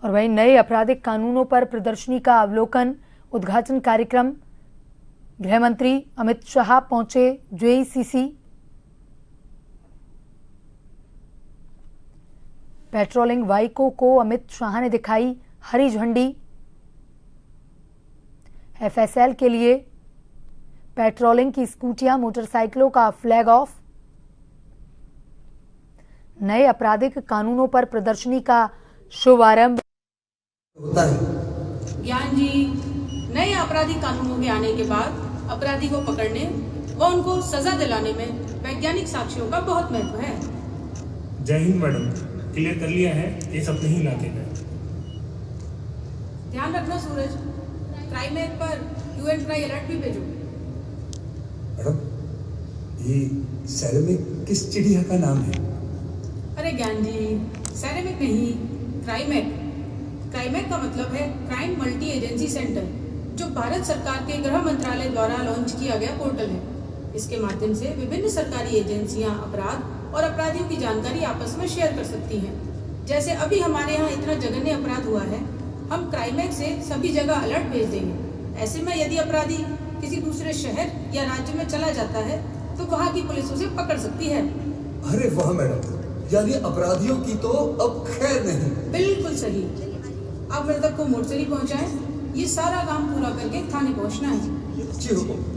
और वहीं नए आपराधिक कानूनों पर प्रदर्शनी का अवलोकन उद्घाटन कार्यक्रम। गृह मंत्री अमित शाह पहुंचे जेईसीसी। पेट्रोलिंग बाइकों को अमित शाह ने दिखाई हरी झंडी। एफएसएल के लिए पेट्रोलिंग की स्कूटियां, मोटरसाइकिलों का फ्लैग ऑफ। नए आपराधिक कानूनों पर प्रदर्शनी का शुभारंभ होता है। ज्ञान जी, नए आपराधिक कानूनों के आने के बाद अपराधी को पकड़ने व उनको सजा दिलाने में वैज्ञानिक साक्ष्यों का बहुत महत्व है। जय हिंद मैडम, क्लियर कर लिया है, ये सब नहीं इलाके का। ध्यान रखना सूरज, क्राइम एक्ट पर यूएन ट्राई अलर्ट भी भेजो। मैडम, ये सेरेमिक किस चिड़िया का नाम है? अरे ज्ञान जी, सेरेमिक नहीं, क्राइम एक्ट। क्राइम एक्ट का मतलब है क्राइम मल्टी एजेंसी सेंटर, जो भारत सरकार के गृह मंत्रालय द्वारा लॉन्च किया गया पोर्टल है। इसके माध्यम से विभिन्न सरकारी एजेंसियां अपराध और अपराधियों की जानकारी आपस में शेयर कर सकती हैं। जैसे अभी हमारे यहाँ इतना जघन्य अपराध हुआ है, हम क्राइम एक्ट से सभी जगह अलर्ट भेज देंगे। ऐसे में यदि अपराधी किसी दूसरे शहर या राज्य में चला जाता है तो वहाँ की पुलिस उसे पकड़ सकती है। अरे वाह मैडम, यानी अपराधियों की तो अब खैर नहीं। बिल्कुल सही। आप मृतक को मोर्चरी पहुंचाएं, ये सारा काम पूरा करके थाने पहुंचना है। जी हुकुम।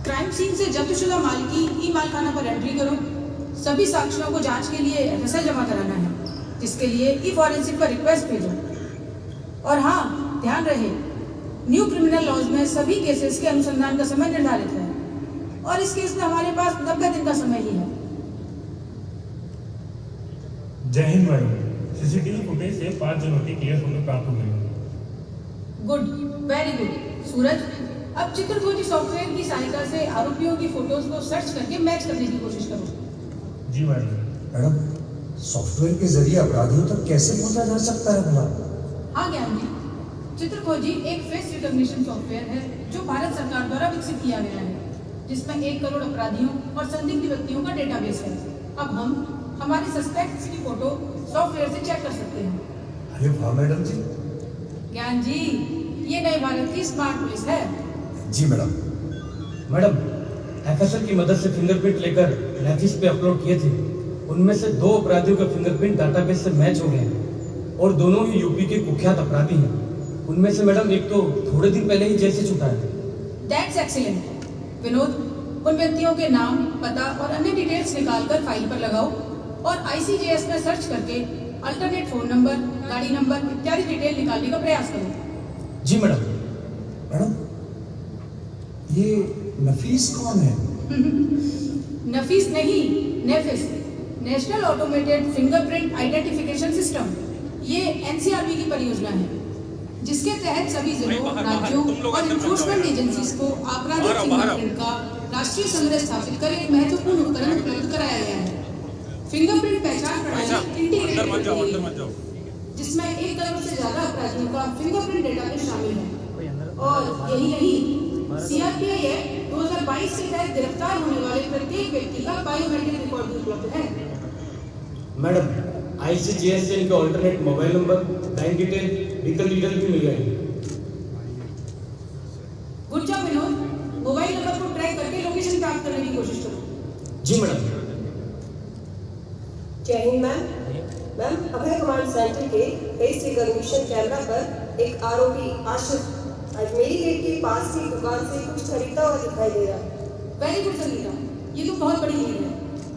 क्राइम सीन से जब्तशुदा माल की ई मालखाना पर एंट्री करो। सभी साक्ष्यों को जांच के लिए एफएसएल जमा कराना है, जिसके लिए ई फॉरेंसिक पर रिक्वेस्ट भेजो। और हाँ, ध्यान रहे, न्यू क्रिमिनल लॉज में सभी केसेस के अनुसंधान का समय निर्धारित है और इस केस में हमारे पास 90 दिन का समय ही है। जय हिंद मैडम, सीसीटीवी फुटेज से 5 जनों की क्लियर फोटो प्राप्त हो गई। Good, very good. सूरज, अब चित्रखोजी सॉफ्टवेयर की सहायता से आरोपियों की फोटोज को सर्च करके मैच करने की कोशिश करो। जी मैडम। मैडम, सॉफ्टवेयर के जरिए अपराधियों तक कैसे पहुंचा जा सकता है भला? हाँ ज्ञान जी, चित्रखोजी एक फेस रिकॉग्निशन सॉफ्टवेयर है जो भारत सरकार द्वारा विकसित किया गया है, जिसमें 1 करोड़ अपराधियों और संदिग्ध व्यक्तियों का डेटाबेस है। अब हम हमारे सस्पेक्ट्स की फोटो सॉफ्टवेयर से चेक कर सकते हैं। अरे वाह मैडम जी। ज्ञान जी, ये नए भारत की स्मार्ट पुलिस है। जी मैडम। मैडम, एफएसएल की मदद से फिंगरप्रिंट लेकर नेफिस पे अपलोड किए थे। उनमें से 2 अपराधियों का फिंगरप्रिंट डाटाबेस से मैच हो गए हैं और दोनों ही यूपी के कुख्यात अपराधी हैं। उनमें से मैडम एक तो थोड़े दिन पहले ही जेल से छूटा है। That's excellent. विनोद, उन व्यक्तियों के नाम, पता और अन्य डिटेल्स निकालकर फाइल पर लगाओ और आईसीजेएस में सर्च करके अल्टरनेट फोन नंबर, गाड़ी नंबर इत्यादि डिटेल निकालने का प्रयास करो। जी मैडम। मैडम, ये नफीस कौन है? नफीस नहीं, NAFIS, national automated fingerprint identification system. ये एनसीआरबी की परियोजना है, जिसके तहत सभी जिलों, राज्यों और एनफोर्समेंट एजेंसीज को आपराधिक फिंगरप्रिंट का राष्ट्रीय संग्रह स्थापित कर एक महत्वपूर्ण उपकरण उपलब्ध कराया गया है। फिंगरप्रिंट पहचान प्रणाली इंटीग्रेटेड, जिसमें 1 करोड़ से ज्यादा अपराधियों का फिंगरप्रिंट डेटाबेस शामिल है। और यही नहीं, सीआरपीआई एक्ट 2022 के तहत गिरफ्तार होने वाले प्रत्येक व्यक्ति का बायोमेट्रिक रिकॉर्ड भी उपलब्ध है। मैडम, आईसीजेएस से इनके alternate mobile number, bank detail, vehicle detail भी मिल गए। Good job Vinod. Mobile number को ट्रैक करके लोकेशन प्राप्त करने की कोशिश करो। जी मैडम। जय हिंद मैम। मैम, अभय कमांड सेंटर के फेस रिकॉग्निशन कैमरा पर एक आरोपी आशिफ आज मेरी गेट के पास की दुकान से कुछ खरीदता हुआ दिखाई दे रहा है। वेरी गुड संगीता, ये तो बहुत बड़ी लीड है।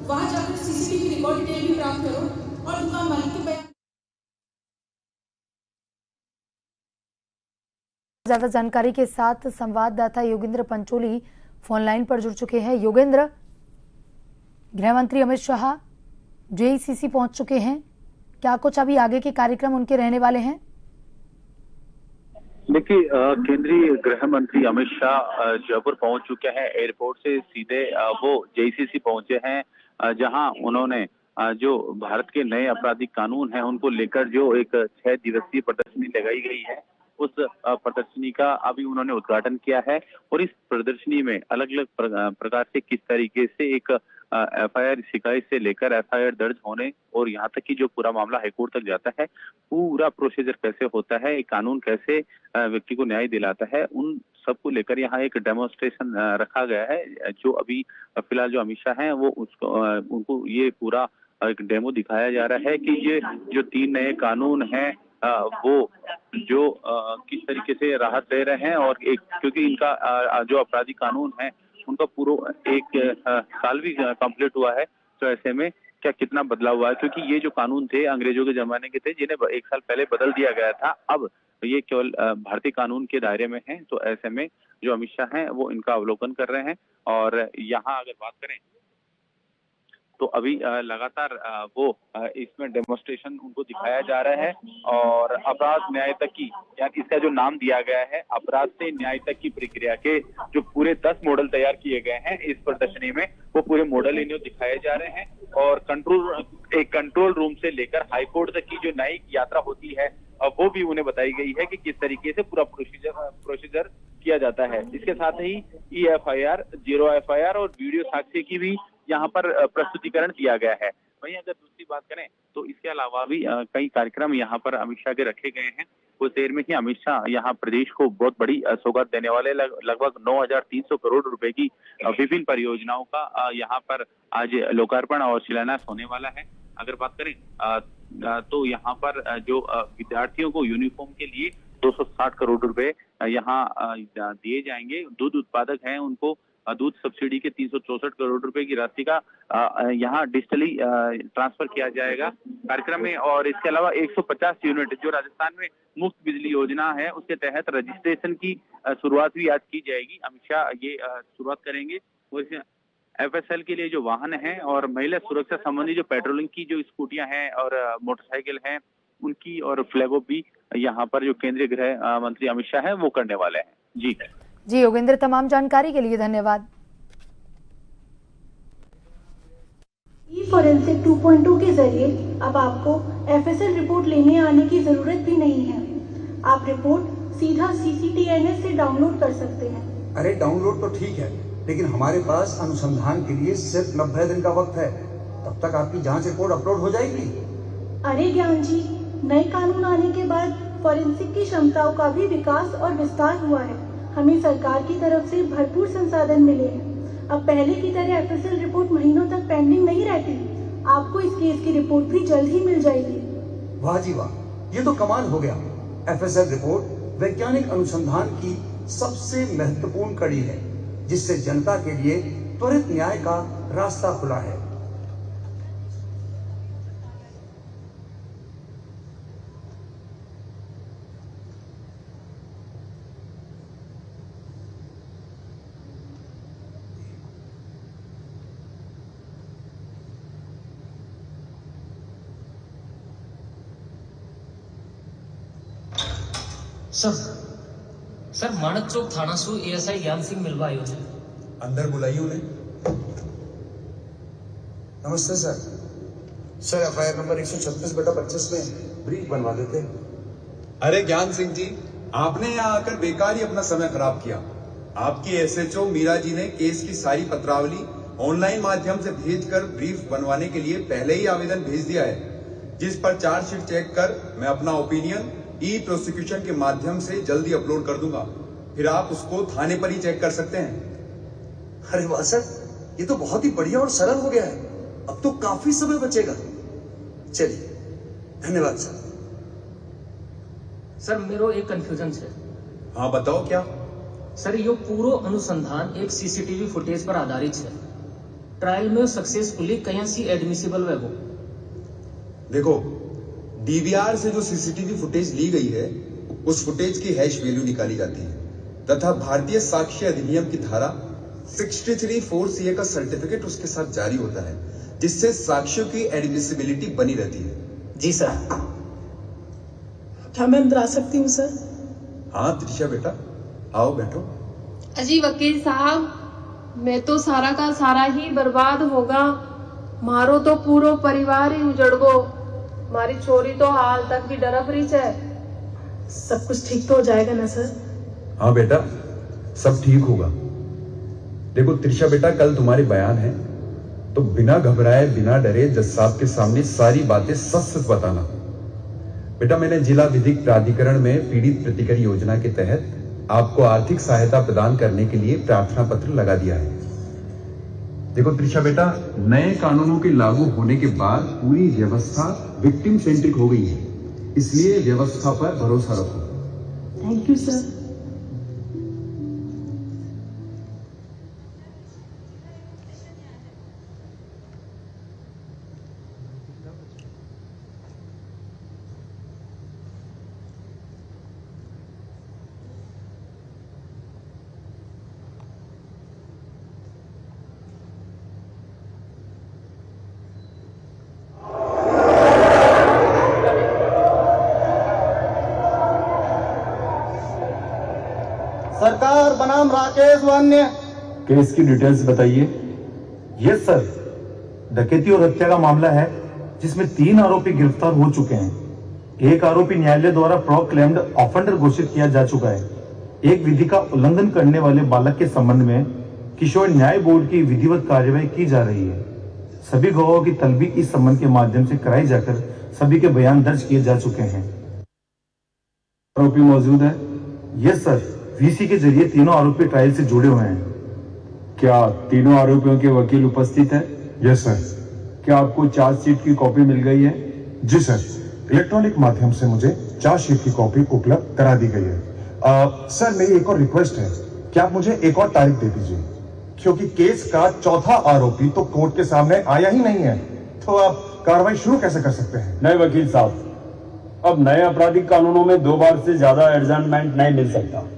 वहां जाकर सीसीटीवी रिकॉर्ड डिटेल भी प्राप्त करो और दुकान मालिक के बयान ज्यादा जानकारी के साथ संवाददाता योगेंद्र पंचोली फोन लाइन पर जुड़ चुके हैं। योगेंद्र, गृह मंत्री अमित शाह जेईसीसी पहुंच चुके हैं, क्या कुछ अभी आगे के कार्यक्रम उनके रहने वाले हैं? देखिए, केंद्रीय गृह मंत्री अमित शाह जयपुर पहुंच चुके हैं। एयरपोर्ट से सीधे वो जेईसीसी पहुंचे हैं, जहां उन्होंने जो भारत के नए आपराधिक कानून हैं उनको लेकर जो एक 6 दिवसीय प्रदर्शनी लगाई गई है, उस प्रदर्शनी का अभी उन्होंने उद्घाटन किया है। और इस प्रदर्शनी में अलग अलग प्रकार से किस तरीके से एक एफआईआर शिकायत से लेकर एफआईआर दर्ज होने और यहाँ तक कि जो पूरा मामला हाईकोर्ट तक जाता है, पूरा प्रोसीजर कैसे होता है, एक कानून कैसे व्यक्ति को न्याय दिलाता है, उन सबको लेकर यहाँ एक डेमोन्स्ट्रेशन रखा गया है। जो अभी फिलहाल जो अमित शाह हैं वो उनको ये पूरा एक डेमो दिखाया जा रहा है कि ये जो 3 नए कानून हैं वो जो किस तरीके से राहत दे रहे हैं। और एक क्योंकि इनका जो आपराधिक कानून है उनका पूरा 1 साल भी कंप्लीट हुआ है, तो ऐसे में क्या कितना बदलाव हुआ है, क्योंकि ये जो कानून थे अंग्रेजों के जमाने के थे जिन्हें 1 साल पहले बदल दिया गया था, अब ये केवल भारतीय कानून के दायरे में है। तो ऐसे में जो अमित शाह हैं वो इनका अवलोकन कर रहे हैं। और यहाँ अगर बात करें तो अभी लगातार वो इसमें डेमोन्स्ट्रेशन उनको दिखाया जा रहा है। और अपराध न्याय तक की, यानी इसका जो नाम दिया गया है अपराध से न्याय तक की प्रक्रिया के जो पूरे 10 मॉडल तैयार किए गए हैं इस प्रदर्शनी में, वो पूरे मॉडल इन्हें दिखाए जा रहे हैं। और कंट्रोल रूम से लेकर हाईकोर्ट तक की जो न्यायिक यात्रा होती है वो भी उन्हें बताई गई है कि किस तरीके से पूरा प्रोसीजर किया जाता है। इसके साथ ही EFIR, 0 FIR और वीडियो साक्ष्य की भी यहाँ पर प्रस्तुतिकरण दिया गया है। वहीं अगर दूसरी बात करें तो इसके अलावा भी कई कार्यक्रम यहाँ पर अमित शाह के रखे गए हैं। कुछ देर में ही अमित शाह यहाँ प्रदेश को बहुत बड़ी सौगात देने वाले लगभग 9,300 करोड़ रुपए की विभिन्न परियोजनाओं का यहाँ पर आज लोकार्पण और शिलान्यास होने वाला है। अगर बात करें तो यहाँ पर जो विद्यार्थियों को यूनिफॉर्म के लिए 260 करोड़ रुपए यहाँ दिए जाएंगे। दूध उत्पादक हैं उनको दूध सब्सिडी के 364 करोड़ रुपए की राशि का यहाँ डिजिटली ट्रांसफर किया जाएगा कार्यक्रम में। और इसके अलावा 150 यूनिट जो राजस्थान में मुफ्त बिजली योजना है उसके तहत रजिस्ट्रेशन की शुरुआत भी आज की जाएगी। अमित शाह ये शुरुआत करेंगे। और इसमें FSL के लिए जो वाहन है और महिला सुरक्षा संबंधी जो पेट्रोलिंग की जो स्कूटियां हैं और मोटरसाइकिल हैं उनकी और फ्लैग ऑफ भी यहाँ पर जो केंद्रीय गृह मंत्री अमित शाह है वो करने वाले हैं। जी योगेंद्र, तमाम जानकारी के लिए धन्यवाद। फोरेंसिक 2.2 के जरिए अब आपको FSL रिपोर्ट लेने आने की जरूरत भी नहीं है। आप रिपोर्ट सीधा CCTNS से डाउनलोड कर सकते हैं। अरे डाउनलोड तो ठीक है, लेकिन हमारे पास अनुसंधान के लिए सिर्फ 90 दिन का वक्त है। तब तक आपकी जांच रिपोर्ट अपलोड हो जाएगी। अरे ज्ञान जी, नए कानून आने के बाद फोरेंसिक की क्षमताओं का भी विकास और विस्तार हुआ है। हमें सरकार की तरफ से भरपूर संसाधन मिले हैं। अब पहले की तरह FSL रिपोर्ट महीनों तक पेंडिंग नहीं रहती। आपको इस केस की रिपोर्ट भी जल्द ही मिल जाएगी। वाह जी वाह, ये तो कमाल हो गया। FSL रिपोर्ट वैज्ञानिक अनुसंधान की सबसे महत्वपूर्ण कड़ी है, जिससे जनता के लिए त्वरित न्याय का रास्ता खुला है। सर मानक चौक थाना सू ASI ज्ञान सिंह मिलवा आयो है। अंदर बुलाइए उन्हें। नमस्ते सर। सर FIR नंबर 136/25 में ब्रीफ बनवा देते। अरे ज्ञान सिंह जी, आपने यहाँ आकर बेकार ही अपना समय खराब किया। आपकी SHO मीरा जी ने केस की सारी पत्रावली ऑनलाइन माध्यम से भेजकर ब्रीफ बनवाने के लिए पहले ही आवेदन भेज दिया है, जिस पर चार्जशीट चेक कर मैं अपना ओपिनियन प्रोसिक्यूशन के माध्यम से जल्दी अपलोड कर दूंगा। फिर आप उसको थाने पर ही चेक कर सकते हैं। अरे वाह सर, ये तो बहुत ही बढ़िया और सरल हो गया है। अब तो काफी समय बचेगा। चलिए, धन्यवाद सर। सर मेरो एक कंफ्यूजन है। हाँ बताओ क्या? सर यो पूरो अनुसंधान एक CCTV फुटेज पर आधारित है। ट्रायल में सक्सेसफुली कहीं सी एडमिसिबल है वो। देखो, DVR से जो CCTV फुटेज ली गई है उस फुटेज की हैश वैल्यू निकाली जाती है तथा भारतीय साक्ष्य अधिनियम की धारा 63(4) का सर्टिफिकेट उसके साथ जारी होता है, जिससे साक्ष्यों की एडमिसिबिलिटी बनी रहती है। जी सर। क्या मैं अंदर आ सकती हूँ सर? हाँ त्रिशा बेटा, आओ बैठो। अजी वकील साहब, मैं तो सारा का सारा ही बर्बाद होगा। मारो तो पूरो परिवार ही उजड़ गो। मारी छोरी तो हाल तक भी डरब रही है। सब कुछ ठीक तो हो जाएगा ना सर? हाँ बेटा, सब ठीक होगा। देखो त्रिशा बेटा, कल तुम्हारे बयान है तो बिना घबराए बिना डरे जज साहब के सामने सारी बातें सच सच बताना। बेटा, मैंने जिला विधिक प्राधिकरण में पीड़ित प्रतिकर योजना के तहत आपको आर्थिक सहायता प्रदान करने के लिए प्रार्थना पत्र लगा दिया है। देखो त्रिशा बेटा, नए कानूनों के लागू होने के बाद पूरी व्यवस्था विक्टिम सेंट्रिक हो गई है, इसलिए व्यवस्था पर भरोसा रखो। Thank you sir. सरकार बनाम राकेश वान्य। केस की डिटेल्स बताइए। यस सर, डकैती और हत्या का मामला है जिसमें 3 आरोपी गिरफ्तार हो चुके हैं। एक आरोपी न्यायालय द्वारा प्रोक्लेम्ड ऑफेंडर घोषित किया जा चुका है। एक विधि का उल्लंघन करने वाले बालक के संबंध में किशोर न्याय बोर्ड की विधिवत कार्यवाही की जा रही है। सभी गवाहों की तलबी इस संबंध के माध्यम से कराई जाकर सभी के बयान दर्ज किए जा चुके हैं। आरोपी मौजूद है? यस सर, वीसी के जरिए तीनों आरोपी ट्रायल से जुड़े हुए हैं। क्या तीनों आरोपियों के वकील उपस्थित हैं? Yes sir. क्या आपको चार्जशीट की कॉपी मिल गई है? जी सर, इलेक्ट्रॉनिक माध्यम से मुझे चार्जशीट की कॉपी उपलब्ध करा दी गई है। सर, मेरी एक और रिक्वेस्ट है कि आप मुझे एक और तारीख दे दीजिए, क्योंकि केस का चौथा आरोपी तो कोर्ट के सामने आया ही नहीं है, तो आप कार्रवाई शुरू कैसे कर सकते हैं? नहीं वकील साहब, अब नए आपराधिक कानूनों में 2 बार से ज्यादा एडजमेंट नहीं मिल सकता।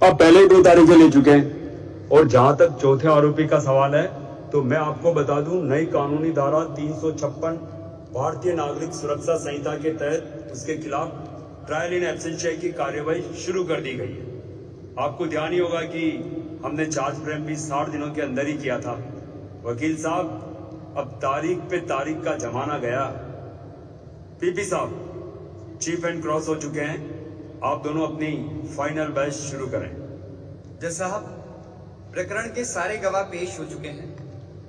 अब पहले ही 2 तारीखें ले चुके हैं। और जहां तक चौथे आरोपी का सवाल है, तो मैं आपको बता दूं, नई कानूनी धारा 356 भारतीय नागरिक सुरक्षा संहिता के तहत उसके खिलाफ ट्रायल इन एब्सेंशिया की कार्यवाही शुरू कर दी गई है। आपको ध्यान ही होगा कि हमने चार्ज फ्रेम भी 60 दिनों के अंदर ही किया था। वकील साहब, अब तारीख पे तारीख का जमाना गया। पीपी साहब, चीफ एंड क्रॉस हो चुके हैं। आप दोनों अपनी फाइनल बहस शुरू करें। जज साहब, प्रकरण के सारे गवाह पेश हो चुके हैं।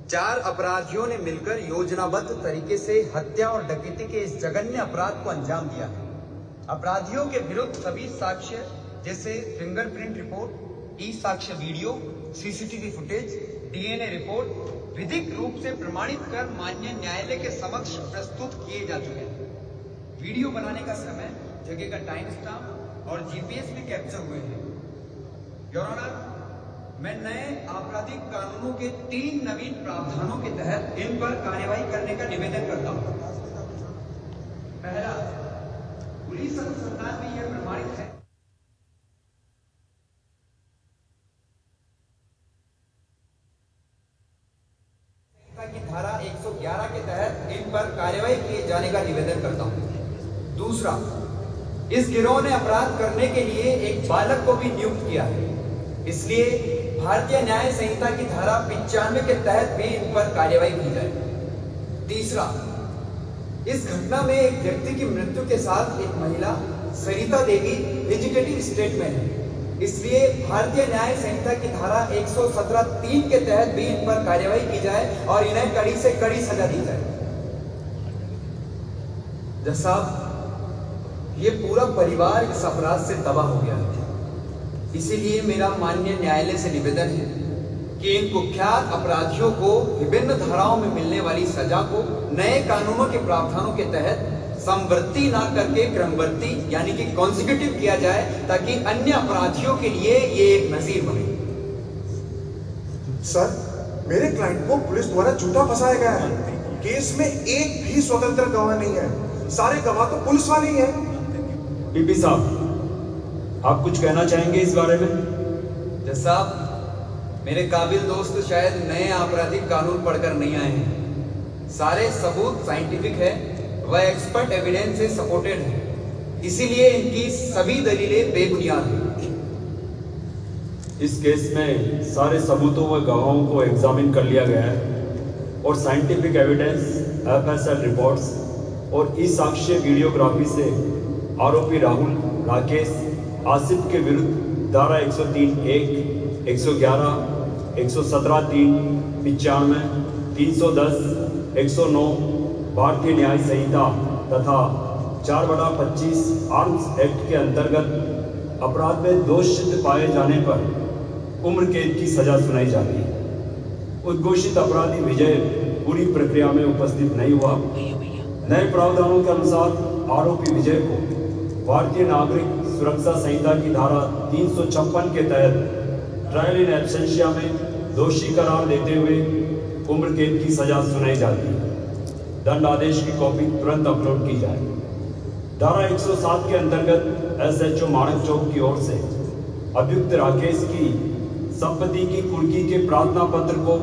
4 अपराधियों ने मिलकर योजनाबद्ध तरीके से हत्या और डकैती के इस जघन्य अपराध को अंजाम दिया है। अपराधियों के विरुद्ध सभी साक्ष्य जैसे फिंगरप्रिंट रिपोर्ट, ई साक्ष्य video, CCTV footage, DNA report विधिक रूप से प्रमाणित कर माननीय न्यायालय के समक्ष प्रस्तुत किए जा चुके हैं। वीडियो बनाने का समय, जगह का टाइम स्टाम्प और जीपीएस भी कैप्चर हुए हैं। योर ऑनर, मैं नए आपराधिक कानूनों के 3 नवीन प्रावधानों के तहत इन पर कार्यवाही करने का निवेदन करता हूं। पहला, पुलिस अनुसंधान में यह प्रमाणित है की धारा 111 के तहत इन पर कार्यवाही किए जाने का निवेदन करता हूं। दूसरा, इस गिरोह ने अपराध करने के लिए एक बालक को भी नियुक्त किया है, इसलिए भारतीय न्याय संहिता की धारा 95 के तहत भी इन पर कार्यवाही की जाए। तीसरा, इस घटना में एक व्यक्ति की मृत्यु के साथ एक महिला सरिता देवी वेजिटेटिव स्टेट में है, इसलिए भारतीय न्याय संहिता की धारा 117(3) के तहत भी इन पर कार्यवाही की जाए और इन्हें कड़ी से कड़ी सजा दी जाए। जज साहब, ये पूरा परिवार इस अपराध से तबाह हो गया है, इसीलिए मेरा माननीय न्यायालय से निवेदन है कि इन कुख्यात अपराधियों को विभिन्न धाराओं में मिलने वाली सजा को नए कानूनों के प्रावधानों के तहत समवर्ती ना करके क्रमवर्ती यानी कि कॉन्सिक्यूटिव किया जाए, ताकि अन्य अपराधियों के लिए ये एक नजीर बने। सर, मेरे क्लाइंट को पुलिस द्वारा झूठा फंसाया गया है। केस में एक भी स्वतंत्र गवाह नहीं है, सारे गवाह तो पुलिस वाले ही हैं। पीपी साहब, आप कुछ कहना चाहेंगे इस बारे में? जज साहब, मेरे काबिल दोस्त शायद नए आपराधिक कानून पढ़कर नहीं आए हैं। सारे सबूत साइंटिफिक है, वह एक्सपर्ट एविडेंस से सपोर्टेड है, इसीलिए इनकी सभी दलीलें बेबुनियाद हैं। इस केस में सारे सबूतों व गवाहों को एग्जामिन कर लिया गया है और साइंटिफिक एविडेंस, एफएसएल रिपोर्ट्स और ई साक्ष्य वीडियोग्राफी से आरोपी राहुल, राकेश, आसिफ के विरुद्ध धारा 103(1), 111, 117(3), 95, 310, 109 भारतीय न्याय संहिता तथा 4/25 आर्म्स एक्ट के अंतर्गत अपराध में दोष सिद्ध पाए जाने पर उम्र कैद की सजा सुनाई जाती है। उद्घोषित अपराधी विजय पूरी प्रक्रिया में उपस्थित नहीं हुआ। नए प्रावधानों के अनुसार आरोपी विजय को भारतीय नागरिक सुरक्षा संहिता की धारा 356 के तहत ट्रायल इन एब्सेंशिया में दोषी करार देते हुए उम्र कैद की सजा सुनाई जाती है। दंड आदेश की कॉपी तुरंत अपलोड की जाए। धारा 107 के अंतर्गत एसएचओ माणक चौक की ओर से अभियुक्त राकेश की संपत्ति की कुर्की के प्रार्थना पत्र को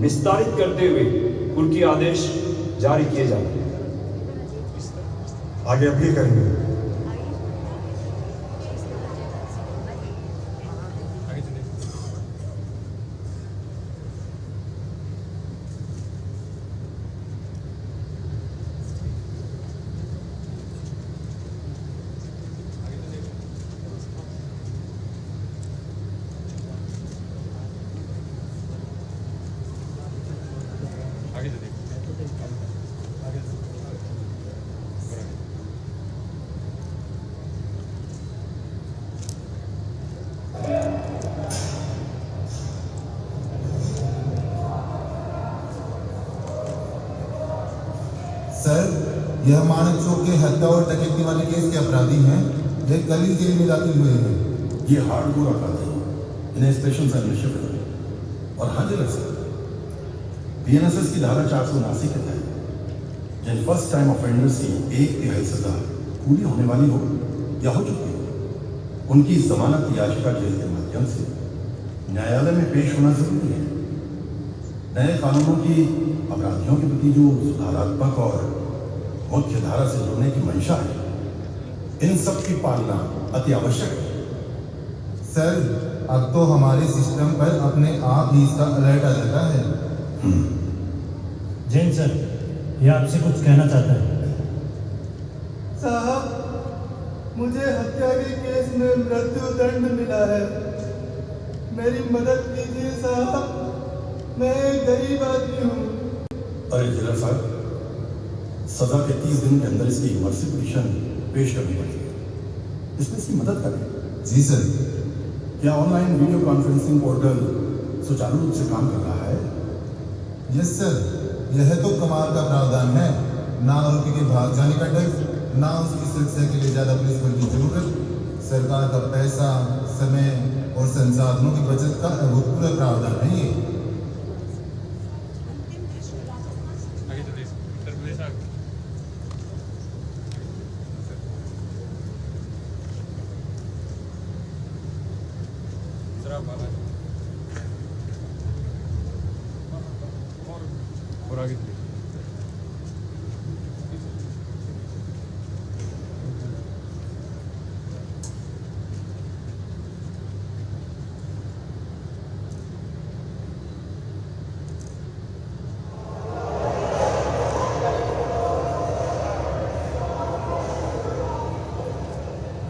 निस्तारित करते हुए कुर्की आदेश जारी किए जाते हैं। आगे अपील करेंगे। सर, यह मानक चौक के हत्या और डकैती वाले केस के अपराधी हैं। वे कल ही जेल में दाखिल हुए हैं। ये हार्डकोर अपराधी, इन्हें स्पेशल सेल में शिफ्ट करें। और हाँ जरा सर, बीएनएसएस की धारा 479 के तहत जिन फर्स्ट टाइम ऑफेंडर्स की 1/3 सजा पूरी होने वाली हो या हो चुकी हो, उनकी जमानत याचिका जेल के माध्यम से न्यायालय में पेश होना जरूरी है। नए कानूनों की अपराधियों के प्रति जो सुधारात्मक और मुख्य धारा से जुड़ने की मंशा है, इन सब की पालना अति आवश्यक है। सर, अब तो हमारे सिस्टम पर अपने आप ही इसका अलर्ट आ जाता है। जैन सर, ये आपसे कुछ कहना चाहता है। साहब, मुझे हत्या के केस में मृत्यु दंड मिला है। मेरी मदद कीजिए साहब, मैं एक गरीब आदमी हूँ। अरे जिला साहब, सजा के 30 दिन के अंदर इसकी इमर्सिव पिटीशन पेश करनी पड़ेगी। इसमें इसकी मदद करें। जी सर। क्या ऑनलाइन वीडियो कॉन्फ्रेंसिंग पोर्टल सुचारू रूप से काम कर रहा है? यस सर, यह तो कमाल का प्रावधान है। ना आरोपी के भाग जाने का डर, ना उसकी सुरक्षा के लिए ज्यादा पुलिस बल की जरूरत। सरकार का पैसा, समय और संसाधनों की बचत का अभूतपूर्व प्रावधान है ये। और आगे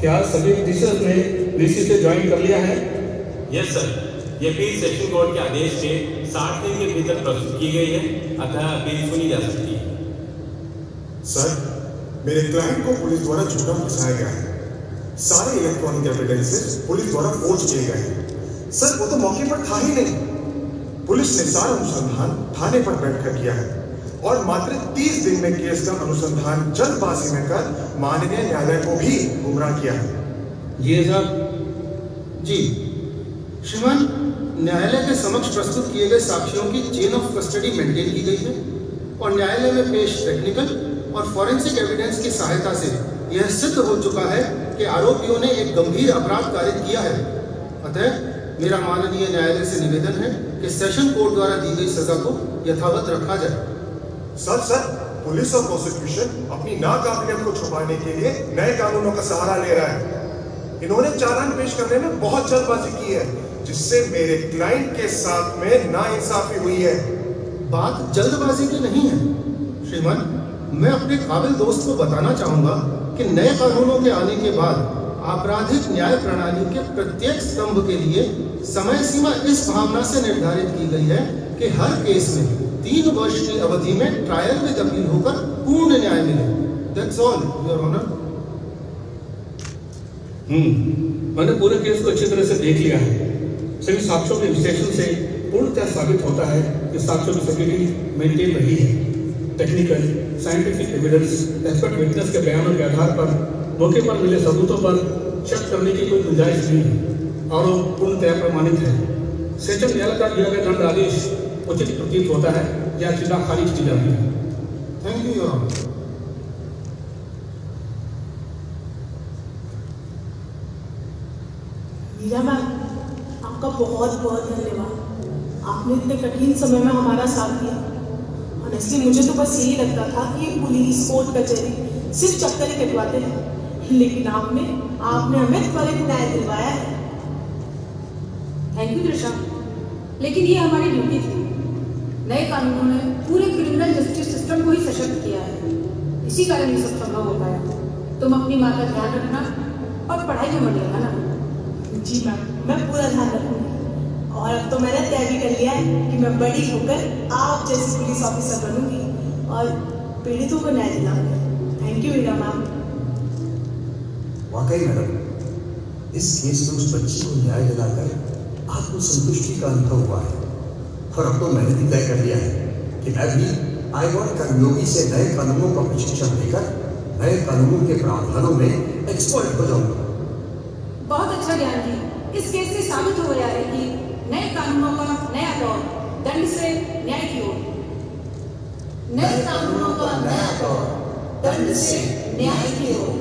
क्या सभी टीचर्स ने वीसी से ज्वाइन कर लिया है? यस सर, ये अपील सेशन कोर्ट के आदेश से 60 दिन के भीतर प्रस्तुत की गई है, अतः अपील सुनी जा सकती है। सर, मेरे क्लाइंट को पुलिस द्वारा झूठा फंसाया गया है। सारे इलेक्ट्रॉनिक एविडेंसेस पुलिस द्वारा फोर्ज किए गए हैं। सर, वो तो मौके पर था ही नहीं। पुलिस ने सारा अनुसंधान थाने पर बैठकर किया है और मात्र 30 दिन में केस का अनुसंधान जल्दबाजी में कर माननीय न्यायालय को भी गुमराह किया है। ये साहब जी, श्रीमान, न्यायालय के समक्ष प्रस्तुत किए गए साक्ष्यों की चेन ऑफ कस्टडी मेंटेन की गई है और न्यायालय में पेश टेक्निकल और फॉरेंसिक एविडेंस की सहायता से यह सिद्ध हो चुका है कि आरोपियों ने एक गंभीर अपराध कारित किया है। अतः मेरा माननीय न्यायालय से निवेदन है कि सेशन कोर्ट द्वारा दी गई सजा को यथावत रखा जाए। सर पुलिस और प्रोसिक्यूशन अपनी नाकाबिलियत को छुपाने के लिए नए कानूनों का सहारा ले रहा है। इन्होंने चालान पेश करने में बहुत जल्दबाजी की है, जिससे मेरे क्लाइंट के साथ में नाइंसाफी हुई है। बात जल्दबाजी की नहीं है श्रीमान। मैं अपने काबिल दोस्त को बताना चाहूंगा कि नए कानूनों के आने के बाद आपराधिक न्याय प्रणाली के प्रत्येक स्तंभ के लिए समय सीमा इस भावना से निर्धारित की गई है कि हर केस में 3 वर्ष की अवधि में ट्रायल विद अपील होकर पूर्ण न्याय मिले। That's all your honour. मैंने पूरे केस को अच्छी तरह से देख लिया है। सभी साक्ष्यों के विश्लेषण से पूर्णतः साबित होता है कि साक्ष्यों की सटीकता मेंटेन रही है। Technical scientific evidence, expert witness के बयानों के आधार पर मौके पर मिले सबूतों पर शक करने की कोई गुंजाइश नहीं है और वो पूर्णतः प्रमाणित है। सेशन न्यायालय का दिया गया दंड आदेश उचित प्रतीत होता है, याचिका खारिज की जाती है। Thank you your honour. Meera ma'am, आपका बहुत बहुत धन्यवाद। आपने इतने कठिन समय में हमारा साथ दिया। ऑनेस्टली मुझे तो बस यही लगता था कि पुलिस कोर्ट कचहरी सिर्फ चक्कर ही कटवाते हैं, लेकिन आपने हमें त्वरित न्याय दिलवाया है। थैंक यू त्रिशा, लेकिन ये हमारी ड्यूटी थी। नए कानूनों ने पूरे क्रिमिनल जस्टिस सिस्टम को ही सशक्त किया है, इसी कारण ये सब संभव हो पाया। तुम अपनी माँ का ध्यान रखना और पढ़ाई में मन लगाना। जी मैम, मैं पूरा ध्यान रखूंगी। और अब तो मैंने तय भी कर लिया है कि मैं बड़ी होकर आप जैसी पुलिस ऑफिसर बनूंगी और पीड़ितों को न्याय दिलाऊंगी। Thank you Meera ma'am. वाकई मैडम, इस केस में उस बच्ची को न्याय दिलाकर आत्मसंतुष्टि का अनुभव हुआ है। और अब तो मैंने भी तय कर लिया है कि मैं भी आईवॉन कर्मयोगी से नए कानूनों का प्रशिक्षण लेकर नए कानूनों के प्रावधानों में एक्सपर्ट हो जाऊंगा। बहुत अच्छा ज्ञान जी। इस केस से साबित हो गया है कि नए कानूनों का नया दौर दंड से न्याय की ओर। नए कानूनों का नया दौर दंड से न्याय की ओर।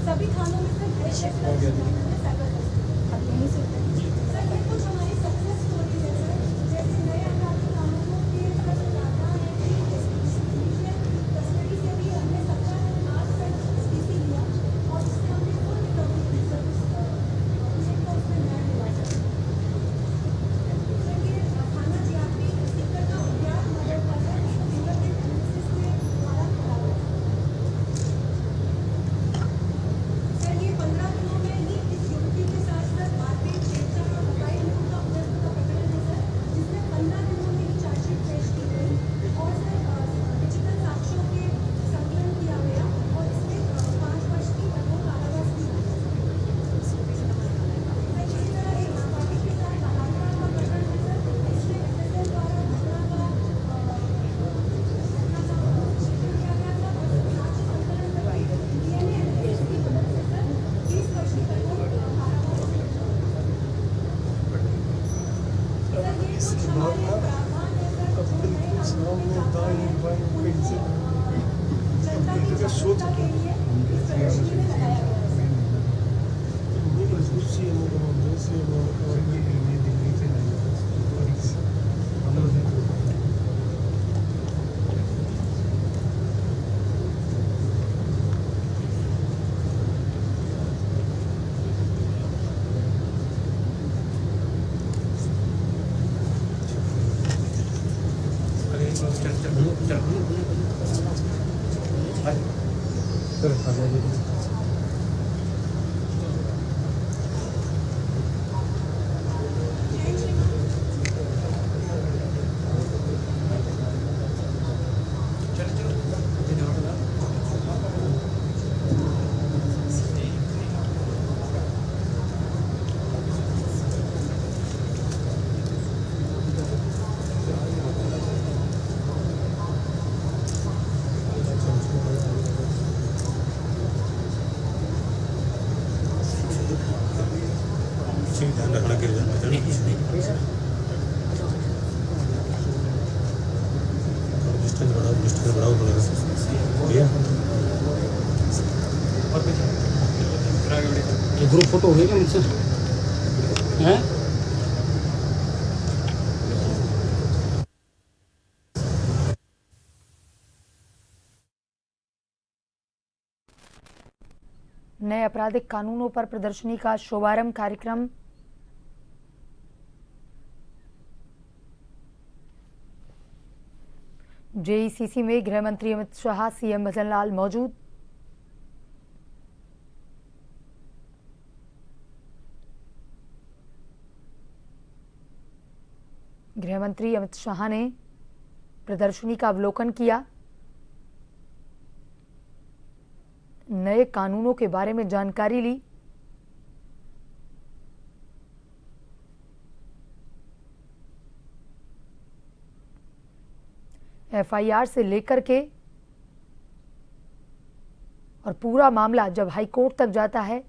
सभी थानों में सर ये कुछ हमारी सक्सेस स्टोरी है सर, जैसे नए अपराधी कानूनों के डाटा है कस्टडी से भी हमने 17 सीसी लिया और उससे हमने फुल रिकवरी सर्विस उसमें नया मिला सर। ये थाना जीआरपी स्टिकर का अभ्यास मदद कर रहा है, फिंगरप्रिंट एनालिसिस के द्वारा करा हुआ है सर। ये 15 दिनों में ही इस युवती के साथ साथ मारपीट, छेड़छाड़ और मोबाइल लूट का प्रकरण है सर, जिसमें 15 दिनों में ही चार्जशीट पेश की गई और सर डिजिटल साक्ष्यों के संकलन किया गया और इसमें 5 वर्ष की कठोर कारावास की सर। इसी तरह एक नाबालिग के साथ बलात्कार का प्रकरण है सर, इसमें एफएसएल द्वारा घटना का शिथिल किया गया था और साक्ष्य संकलन करके डीएनए एनालिसिस की मदद से सर 20 वर्ष की कठोर कारावास सर। ये कुछ हमारे प्रावधान है सर, जो नए कानूनों में प्रावधान है उनको जनता की जागरूकता के लिए इस प्रदर्शनी में लगाया गया है सर। ग्रुप फोटो हो गया मुझसे हैं? नए आपराधिक कानूनों पर प्रदर्शनी का शुभारंभ कार्यक्रम जेईसीसी में गृह मंत्री अमित शाह, सीएम भजनलाल मौजूद। गृह मंत्री अमित शाह ने प्रदर्शनी का अवलोकन किया, नए कानूनों के बारे में जानकारी ली। एफआईआर से लेकर के और पूरा मामला जब हाई कोर्ट तक जाता है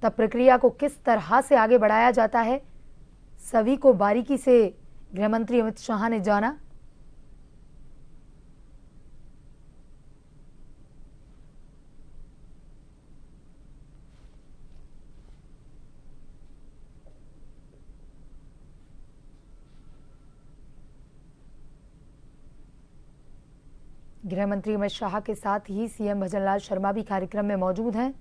तब प्रक्रिया को किस तरह से आगे बढ़ाया जाता है, सभी को बारीकी से गृह मंत्री अमित शाह ने जाना। गृह मंत्री अमित शाह के साथ ही सीएम भजनलाल शर्मा भी कार्यक्रम में मौजूद हैं।